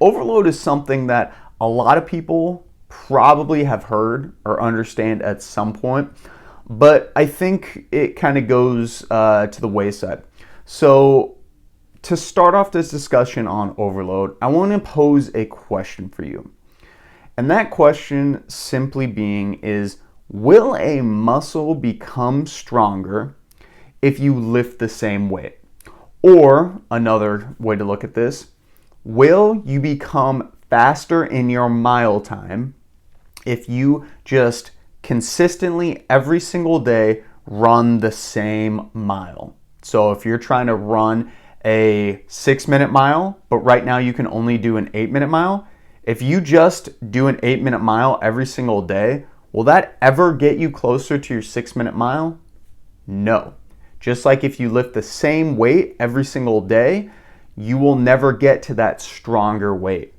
Overload is something that a lot of people probably have heard or understand at some point, but I think it kind of goes to the wayside. So, to start off this discussion on overload, I want to pose a question for you. And that question simply being is, will a muscle become stronger if you lift the same weight? Or another way to look at this, will you become faster in your mile time if you just consistently every single day run the same mile? So if you're trying to run a 6-minute mile, but right now you can only do an 8-minute mile, if you just do an 8-minute mile every single day, will that ever get you closer to your 6-minute mile? No. Just like if you lift the same weight every single day, you will never get to that stronger weight.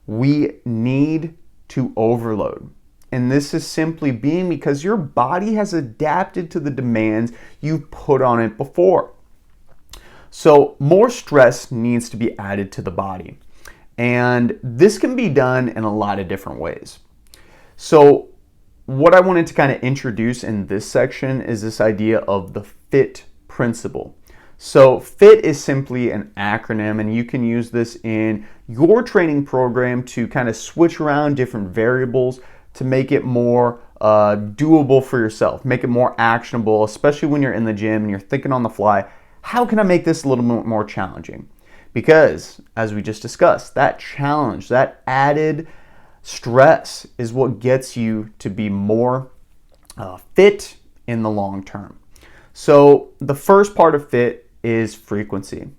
We need to overload. And this is simply being because your body has adapted to the demands you've put on it before. So more stress needs to be added to the body. And this can be done in a lot of different ways. So what I wanted to kind of introduce in this section is this idea of the FIT principle. So FIT is simply an acronym, and you can use this in your training program to kind of switch around different variables to make it more doable for yourself, make it more actionable, especially when you're in the gym and you're thinking on the fly, how can I make this a little bit more challenging? Because, as we just discussed, that challenge, that added stress is what gets you to be more fit in the long term. So the first part of FIT is frequency.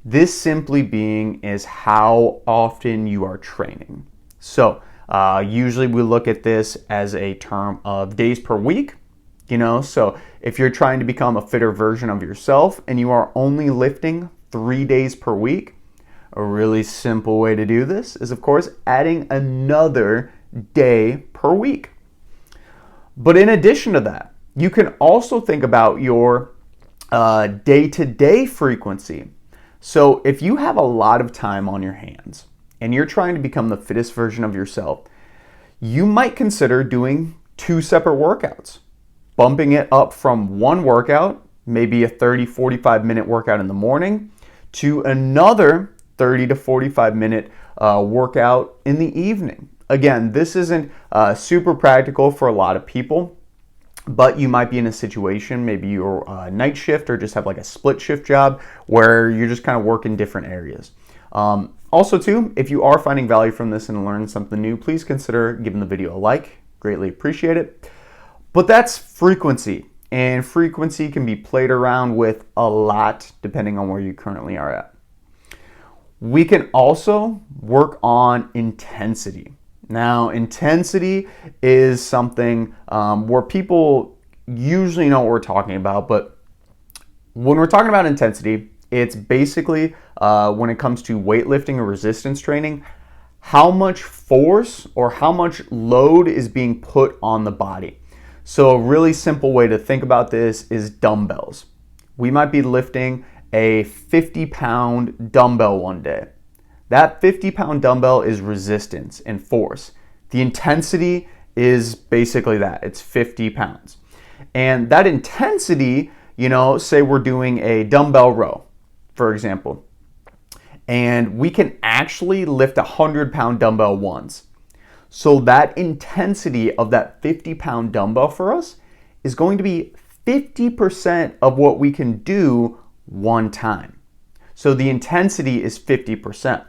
This simply being is how often you are training. So usually we look at this as a term of days per week. So if you're trying to become a fitter version of yourself and you are only lifting 3 days per week, a really simple way to do this is, of course, adding another day per week. But in addition to that, you can also think about your day-to-day frequency. So if you have a lot of time on your hands and you're trying to become the fittest version of yourself, you might consider doing 2 separate workouts, bumping it up from one workout, maybe a 30-45 minute workout in the morning, to another 30 to 45 minute workout in the evening. Again, this isn't super practical for a lot of people, but you might be in a situation, maybe you're night shift or just have like a split shift job where you're just kind of working different areas. Also too, if you are finding value from this and learning something new, please consider giving the video a like. Greatly appreciate it. But that's frequency, and frequency can be played around with a lot depending on where you currently are at. We can also work on intensity. Now, intensity is something where people usually know what we're talking about, but when we're talking about intensity, it's basically when it comes to weightlifting or resistance training, how much force or how much load is being put on the body. So a really simple way to think about this is dumbbells. We might be lifting a 50-pound dumbbell one day. That 50-pound dumbbell is resistance and force. The intensity is basically that. It's 50 pounds. And that intensity, say we're doing a dumbbell row, for example, and we can actually lift a 100-pound dumbbell once. So that intensity of that 50-pound dumbbell for us is going to be 50% of what we can do one time. So the intensity is 50%.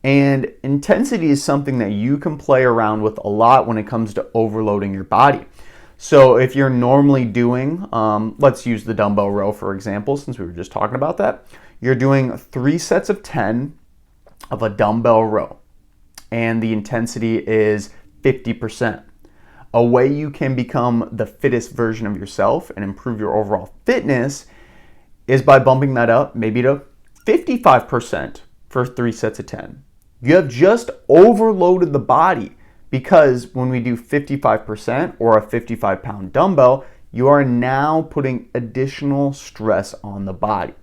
And intensity is something that you can play around with a lot when it comes to overloading your body. So if you're normally doing, let's use the dumbbell row for example, since we were just talking about that, you're doing 3 sets of 10 of a dumbbell row, and the intensity is 50%. A way you can become the fittest version of yourself and improve your overall fitness is by bumping that up maybe to 55% for 3 sets of 10. You have just overloaded the body, because when we do 55% or a 55-pound dumbbell, you are now putting additional stress on the body.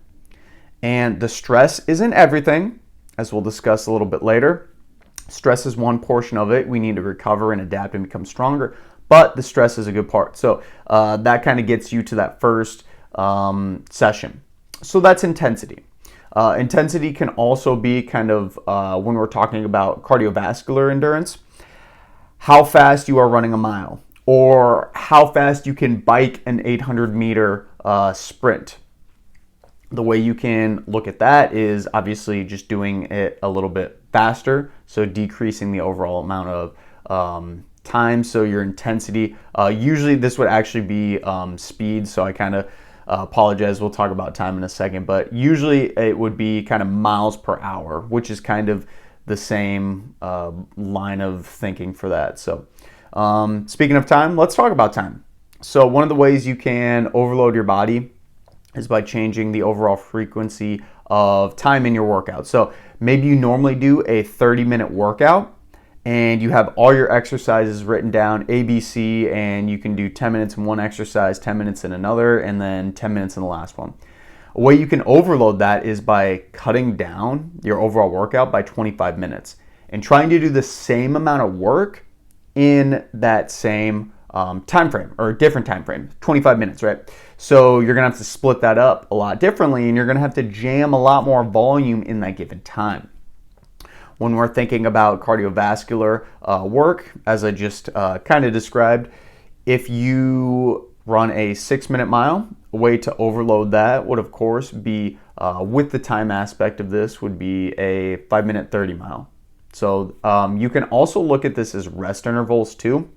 And the stress isn't everything, as we'll discuss a little bit later. Stress is one portion of it. We need to recover and adapt and become stronger, but the stress is a good part. So that kind of gets you to that first session. So that's intensity. Intensity can also be kind of, when we're talking about cardiovascular endurance, how fast you are running a mile, or how fast you can bike an 800-meter sprint. The way you can look at that is obviously just doing it a little bit faster, so decreasing the overall amount of time. So your intensity, usually this would actually be speed, so I kind of apologize, we'll talk about time in a second, but usually it would be kind of miles per hour, which is kind of the same line of thinking for that. So speaking of time, let's talk about time. So one of the ways you can overload your body is by changing the overall frequency of time in your workout. So maybe you normally do a 30-minute workout and you have all your exercises written down, A, B, C, and you can do 10 minutes in one exercise, 10 minutes in another, and then 10 minutes in the last one. A way you can overload that is by cutting down your overall workout by 25 minutes and trying to do the same amount of work in that same time frame, or a different time frame, 25 minutes, right? So you're gonna have to split that up a lot differently, and you're gonna have to jam a lot more volume in that given time. When we're thinking about cardiovascular work, as I just kind of described, if you run a 6-minute mile, a way to overload that would of course be, with the time aspect of this, would be a 5-minute 30 mile. So you can also look at this as rest intervals too.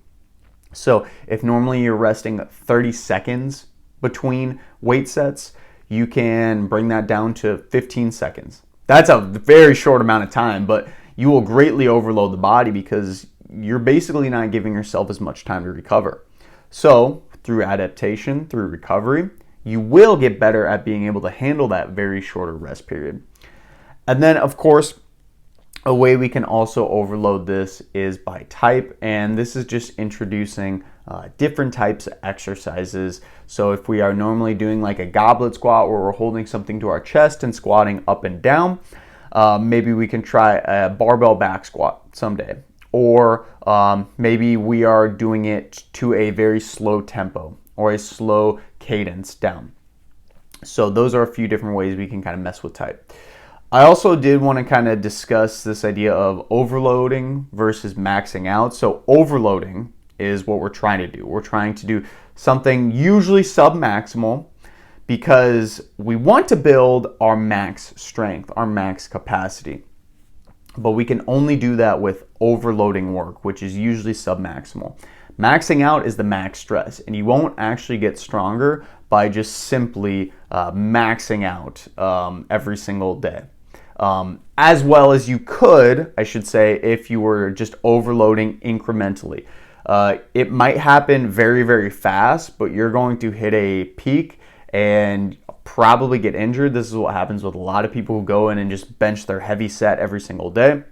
So if normally you're resting 30 seconds between weight sets, you can bring that down to 15 seconds. That's a very short amount of time, but you will greatly overload the body because you're basically not giving yourself as much time to recover. So through adaptation, through recovery, you will get better at being able to handle that very shorter rest period. And then of course, a way we can also overload this is by type, and this is just introducing different types of exercises. So if we are normally doing like a goblet squat where we're holding something to our chest and squatting up and down, maybe we can try a barbell back squat someday. Or maybe we are doing it to a very slow tempo or a slow cadence down. So those are a few different ways we can kind of mess with type. I also did want to kind of discuss this idea of overloading versus maxing out. So overloading is what we're trying to do. We're trying to do something usually sub-maximal because we want to build our max strength, our max capacity. But we can only do that with overloading work, which is usually sub-maximal. Maxing out is the max stress, and you won't actually get stronger by just simply maxing out every single day. As well as you could, I should say, if you were just overloading incrementally. It might happen very, very fast, but you're going to hit a peak and probably get injured. This is what happens with a lot of people who go in and just bench their heavy set every single day.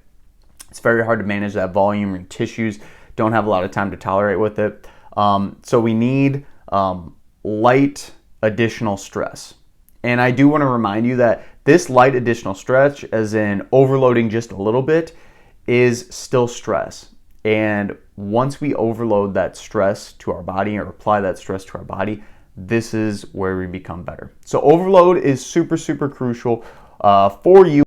It's very hard to manage that volume. Your tissues don't have a lot of time to tolerate with it. So we need light additional stress. And I do want to remind you that this light additional stretch, as in overloading just a little bit, is still stress. And once we overload that stress to our body or apply that stress to our body, this is where we become better. So overload is super, super crucial for you.